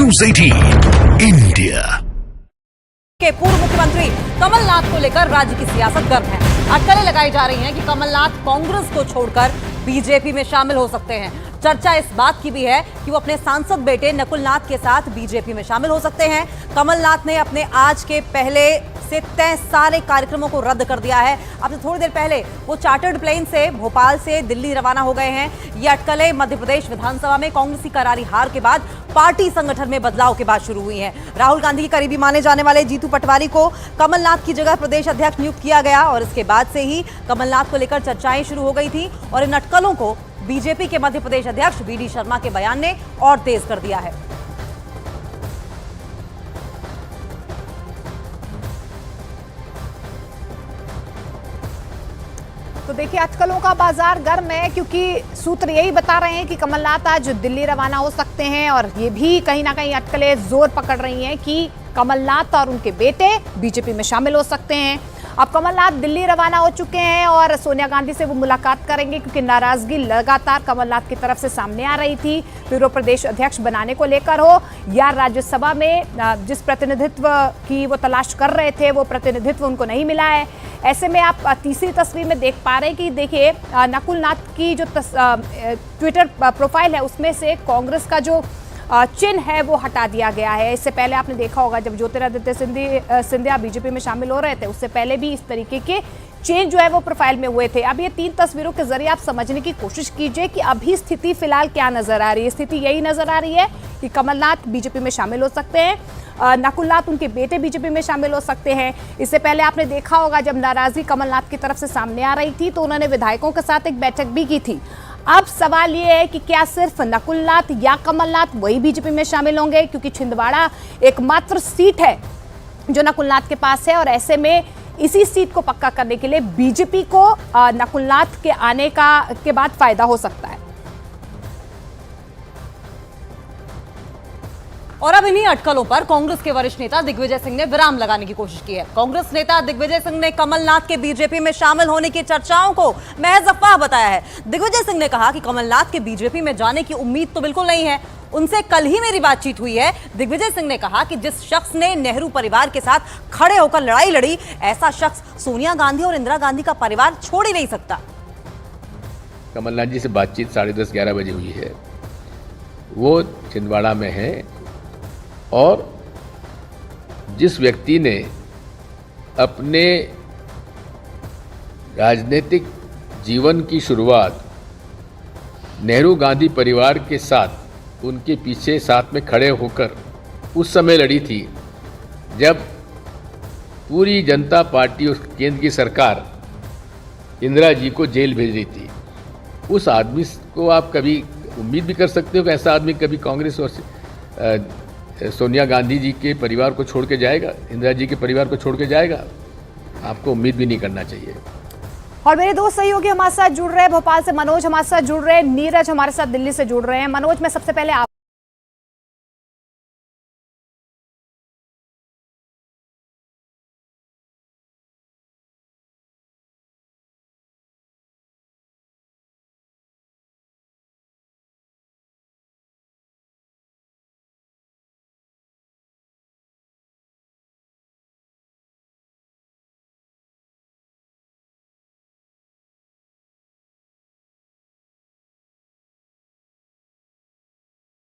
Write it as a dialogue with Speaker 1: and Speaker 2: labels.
Speaker 1: News 18 India
Speaker 2: के पूर्व मुख्यमंत्री कमलनाथ को लेकर राज्य की सियासत गर्म है। अटकलें लगाई जा रही हैं कि कमलनाथ कांग्रेस को छोड़कर बीजेपी में शामिल हो सकते हैं। चर्चा इस बात की भी है कि वो अपने सांसद बेटे नकुल नाथ के साथ बीजेपी में शामिल हो सकते हैं। कमलनाथ ने अपने आज के पहले से तय सारे कार्यक्रमों को रद्द कर दिया है। अब से थोड़ी देर पहले वो चार्टर्ड प्लेन से भोपाल से दिल्ली रवाना हो गए हैं। ये अटकलें मध्य प्रदेश विधानसभा में कांग्रेस की करारी हार के बाद पार्टी संगठन में बदलाव के बाद शुरू हुई है। राहुल गांधी के करीबी माने जाने वाले जीतू पटवारी को कमलनाथ की जगह प्रदेश अध्यक्ष नियुक्त किया गया और इसके बाद से ही कमलनाथ को लेकर चर्चाएं शुरू हो गई थी और इन अटकलों को बीजेपी के मध्य प्रदेश अध्यक्ष वी.डी. शर्मा के बयान ने और तेज कर दिया है।
Speaker 3: तो देखिए, अटकलों का बाजार गर्म है क्योंकि सूत्र यही बता रहे हैं कि कमलनाथ आज दिल्ली रवाना हो सकते हैं और ये भी कहीं ना कहीं अटकलें जोर पकड़ रही हैं कि कमलनाथ और उनके बेटे बीजेपी में शामिल हो सकते हैं। अब कमलनाथ दिल्ली रवाना हो चुके हैं और सोनिया गांधी से वो मुलाकात करेंगे क्योंकि नाराजगी लगातार कमलनाथ की तरफ से सामने आ रही थी। फिर वो प्रदेश अध्यक्ष बनाने को लेकर हो या राज्यसभा में जिस प्रतिनिधित्व की वो तलाश कर रहे थे वो प्रतिनिधित्व उनको नहीं मिला है। ऐसे में आप तीसरी तस्वीर में देख पा रहे हैं कि देखिए, नकुल नाथ की जो ट्विटर प्रोफाइल है उसमें से कांग्रेस का जो चिन्ह है वो हटा दिया गया है। इससे पहले आपने देखा होगा जब ज्योतिरादित्य सिंधिया बीजेपी में शामिल हो रहे थे उससे पहले भी इस तरीके के चेंज जो है वो प्रोफाइल में हुए थे। अब ये 3 तस्वीरों के जरिए आप समझने की कोशिश कीजिए कि अभी स्थिति फिलहाल क्या नजर आ रही है। स्थिति यही नजर आ रही है कि कमलनाथ बीजेपी में शामिल हो सकते हैं, नकुल नाथ उनके बेटे बीजेपी में शामिल हो सकते हैं। इससे पहले आपने देखा होगा जब नाराजगी कमलनाथ की तरफ से सामने आ रही थी तो उन्होंने विधायकों के साथ एक बैठक भी की थी। अब सवाल ये है कि क्या सिर्फ नकुल नाथ या कमलनाथ वही बीजेपी में शामिल होंगे, क्योंकि छिंदवाड़ा एकमात्र सीट है जो नकुल नाथ के पास है और ऐसे में इसी सीट को पक्का करने के लिए बीजेपी को नकुल नाथ के आने के बाद फायदा हो सकता है।
Speaker 2: और अब इन्हीं अटकलों पर कांग्रेस के वरिष्ठ नेता दिग्विजय सिंह ने विराम लगाने की कोशिश की है। कांग्रेस नेता दिग्विजय सिंह ने कमलनाथ के बीजेपी में शामिल होने की चर्चाओं को महज अफवाह बताया है। दिग्विजय सिंह ने कहा कि कमलनाथ के बीजेपी में जाने की उम्मीद तो बिल्कुल नहीं है। उनसे कल ही मेरी बातचीत हुई है। दिग्विजय सिंह ने कहा कि जिस शख्स ने नेहरू परिवार के साथ खड़े होकर लड़ाई लड़ी, ऐसा शख्स सोनिया गांधी और इंदिरा गांधी का परिवार छोड़ ही नहीं सकता।
Speaker 4: कमलनाथ जी से बातचीत 10:30-11 बजे हुई है। वो छिंदवाड़ा में है और जिस व्यक्ति ने अपने राजनीतिक जीवन की शुरुआत नेहरू गांधी परिवार के साथ उनके पीछे साथ में खड़े होकर उस समय लड़ी थी जब पूरी जनता पार्टी और केंद्र की सरकार इंदिरा जी को जेल भेज रही थी, उस आदमी को आप कभी उम्मीद भी कर सकते हो कि ऐसा आदमी कभी कांग्रेस और सोनिया गांधी जी के परिवार को छोड़ के जाएगा, इंदिरा जी के परिवार को छोड़ के जाएगा? आपको उम्मीद भी नहीं करना चाहिए।
Speaker 3: और मेरे दो सहयोगी हमारे साथ जुड़ रहे हैं, भोपाल से मनोज हमारे साथ जुड़ रहे हैं, नीरज हमारे साथ दिल्ली से जुड़ रहे हैं। मनोज, मैं सबसे पहले आप